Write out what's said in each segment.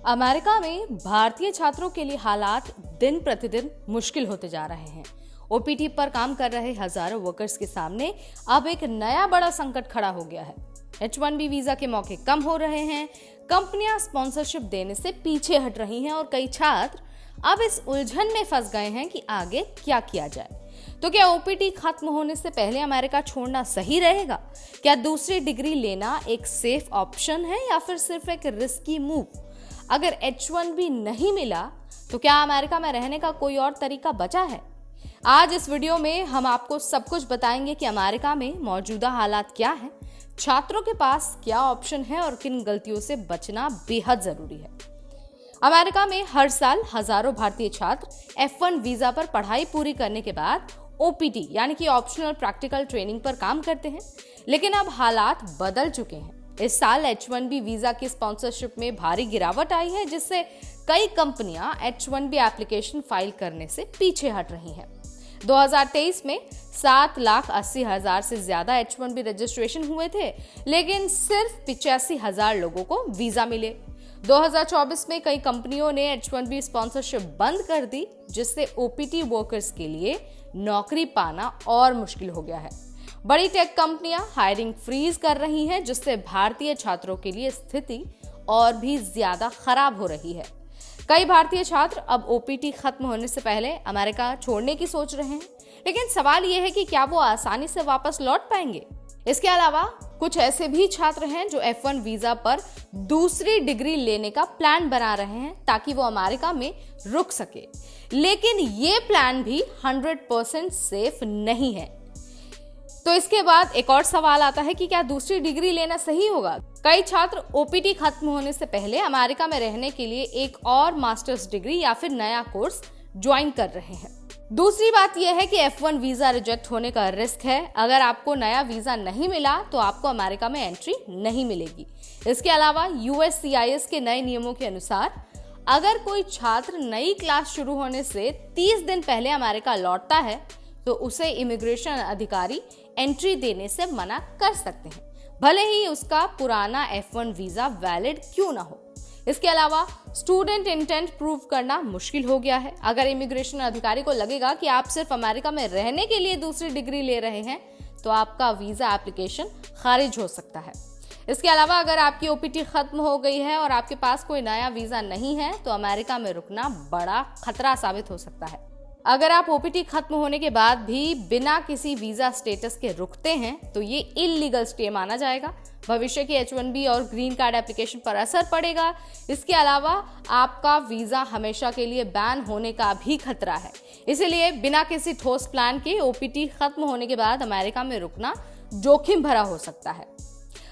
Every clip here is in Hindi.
अमेरिका में भारतीय छात्रों के लिए हालात दिन प्रतिदिन मुश्किल होते जा रहे हैं। ओपीटी पर काम कर रहे हजारों वर्कर्स के सामने अब एक नया बड़ा संकट खड़ा हो गया है। H1B वीजा के मौके कम हो रहे हैं, कंपनियां स्पॉन्सरशिप देने से पीछे हट रही हैं और कई छात्र अब इस उलझन में फंस गए हैं कि आगे क्या किया जाए। तो क्या ओपीटी खत्म होने से पहले अमेरिका छोड़ना सही रहेगा? क्या दूसरी डिग्री लेना एक सेफ ऑप्शन है या फिर सिर्फ एक रिस्की मूव? अगर H1B नहीं मिला तो क्या अमेरिका में रहने का कोई और तरीका बचा है? आज इस वीडियो में हम आपको सब कुछ बताएंगे कि अमेरिका में मौजूदा हालात क्या हैं, छात्रों के पास क्या ऑप्शन है और किन गलतियों से बचना बेहद जरूरी है। अमेरिका में हर साल हजारों भारतीय छात्र F1 वीजा पर पढ़ाई पूरी करने के बाद OPT यानी कि ऑप्शनल प्रैक्टिकल ट्रेनिंग पर काम करते हैं, लेकिन अब हालात बदल चुके हैं। इस साल H1B वीजा की स्पॉन्सरशिप में भारी गिरावट आई है, जिससे कई कंपनियां H1B एप्लीकेशन फाइल करने से पीछे हट रही हैं। 2023 में 7,80,000 से ज्यादा H1B रजिस्ट्रेशन हुए थे, लेकिन सिर्फ 85,000 लोगों को वीजा मिले। 2024 में कई कंपनियों ने H1B स्पॉन्सरशिप बंद कर दी, जिससे OPT वर्कर्स के लिए नौकरी पाना और मुश्किल हो गया है। बड़ी टेक कंपनियां हायरिंग फ्रीज कर रही हैं, जिससे भारतीय छात्रों के लिए स्थिति और भी ज्यादा खराब हो रही है। कई भारतीय छात्र अब OPT खत्म होने से पहले अमेरिका छोड़ने की सोच रहे हैं, लेकिन सवाल यह है कि क्या वो आसानी से वापस लौट पाएंगे। इसके अलावा कुछ ऐसे भी छात्र हैं जो F1 वीजा पर दूसरी डिग्री लेने का प्लान बना रहे हैं ताकि वो अमेरिका में रुक सके, लेकिन ये प्लान भी 100% सेफ नहीं है। तो इसके बाद एक और सवाल आता है कि क्या दूसरी डिग्री लेना सही होगा? कई छात्र OPT खत्म होने से पहले अमेरिका में रहने के लिए एक और मास्टर्स डिग्री या फिर नया कोर्स ज्वाइन कर रहे हैं। दूसरी बात यह है कि F1 वीजा रिजेक्ट होने का रिस्क है। अगर आपको नया वीजा नहीं मिला तो आपको अमेरिका में एंट्री नहीं मिलेगी। इसके अलावा USCIS के नए नियमों के अनुसार अगर कोई छात्र नई क्लास शुरू होने से 30 दिन पहले अमेरिका लौटता है तो उसे इमिग्रेशन अधिकारी एंट्री देने से मना कर सकते हैं, भले ही उसका पुराना F1 वीजा वैलिड क्यों ना हो। इसके अलावा स्टूडेंट इंटेंट प्रूव करना मुश्किल हो गया है। अगर इमिग्रेशन अधिकारी को लगेगा कि आप सिर्फ अमेरिका में रहने के लिए दूसरी डिग्री ले रहे हैं तो आपका वीजा एप्लीकेशन खारिज हो सकता है। इसके अलावा अगर आपकी OPT खत्म हो गई है और आपके पास कोई नया वीजा नहीं है तो अमेरिका में रुकना बड़ा खतरा साबित हो सकता है। अगर आप OPT खत्म होने के बाद भी बिना किसी वीजा स्टेटस के रुकते हैं तो ये इल्लीगल स्टे माना जाएगा। भविष्य की H1B और ग्रीन कार्ड एप्लीकेशन पर असर पड़ेगा। इसके अलावा आपका वीजा हमेशा के लिए बैन होने का भी खतरा है। इसीलिए बिना किसी ठोस प्लान के OPT खत्म होने के बाद अमेरिका में रुकना जोखिम भरा हो सकता है।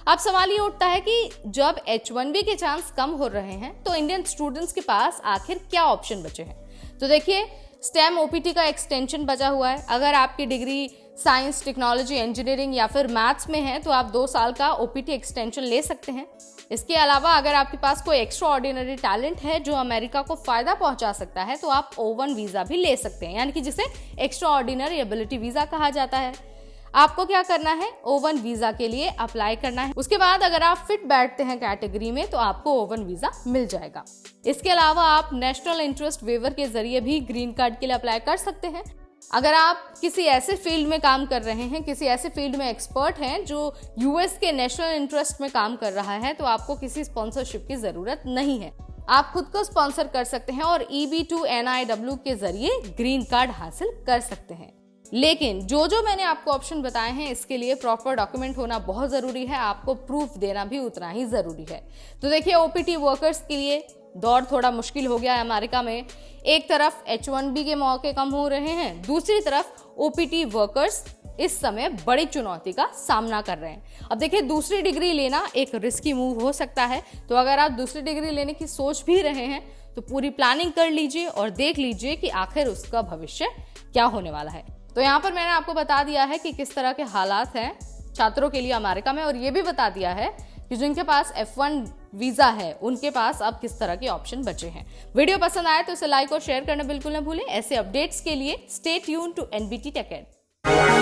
अब सवाल ये उठता है कि जब H1B के चांस कम हो रहे हैं तो इंडियन स्टूडेंट्स के पास आखिर क्या ऑप्शन बचे हैं? तो देखिए, STEM OPT का एक्सटेंशन बचा हुआ है। अगर आपकी डिग्री साइंस, टेक्नोलॉजी, इंजीनियरिंग या फिर मैथ्स में है तो आप 2 साल का OPT एक्सटेंशन ले सकते हैं। इसके अलावा अगर आपके पास कोई एक्स्ट्रा ऑर्डिनरी टैलेंट है जो अमेरिका को फायदा पहुंचा सकता है तो आप O1 वीजा भी ले सकते हैं, यानी कि जिसे एक्स्ट्रा ऑर्डिनरी एबिलिटी वीजा कहा जाता है। आपको क्या करना है? O1 वीजा के लिए अप्लाई करना है। उसके बाद अगर आप फिट बैठते हैं कैटेगरी में तो आपको O1 वीजा मिल जाएगा। इसके अलावा आप नेशनल इंटरेस्ट वेवर के जरिए भी ग्रीन कार्ड के लिए अप्लाई कर सकते हैं। अगर आप किसी ऐसे फील्ड में काम कर रहे हैं, किसी ऐसे फील्ड में एक्सपर्ट हैं जो US के नेशनल इंटरेस्ट में काम कर रहा है तो आपको किसी स्पॉन्सरशिप की जरूरत नहीं है। आप खुद को स्पॉन्सर कर सकते हैं और EB2 NIW के जरिए ग्रीन कार्ड हासिल कर सकते हैं। लेकिन जो मैंने आपको ऑप्शन बताए हैं इसके लिए प्रॉपर डॉक्यूमेंट होना बहुत जरूरी है। आपको प्रूफ देना भी उतना ही जरूरी है। तो देखिए, OPT वर्कर्स के लिए दौर थोड़ा मुश्किल हो गया है अमेरिका में। एक तरफ H1B के मौके कम हो रहे हैं, दूसरी तरफ OPT वर्कर्स इस समय बड़ी चुनौती का सामना कर रहे हैं। अब देखिए, दूसरी डिग्री लेना एक रिस्की मूव हो सकता है, तो अगर आप दूसरी डिग्री लेने की सोच भी रहे हैं तो पूरी प्लानिंग कर लीजिए और देख लीजिए कि आखिर उसका भविष्य क्या होने वाला है। तो यहाँ पर मैंने आपको बता दिया है कि किस तरह के हालात हैं छात्रों के लिए अमेरिका में, और ये भी बता दिया है कि जिनके पास F1 वीजा है उनके पास अब किस तरह के ऑप्शन बचे हैं। वीडियो पसंद आए तो इसे लाइक और शेयर करना बिल्कुल ना भूलें। ऐसे अपडेट्स के लिए stay tune to NBT Tech Ed।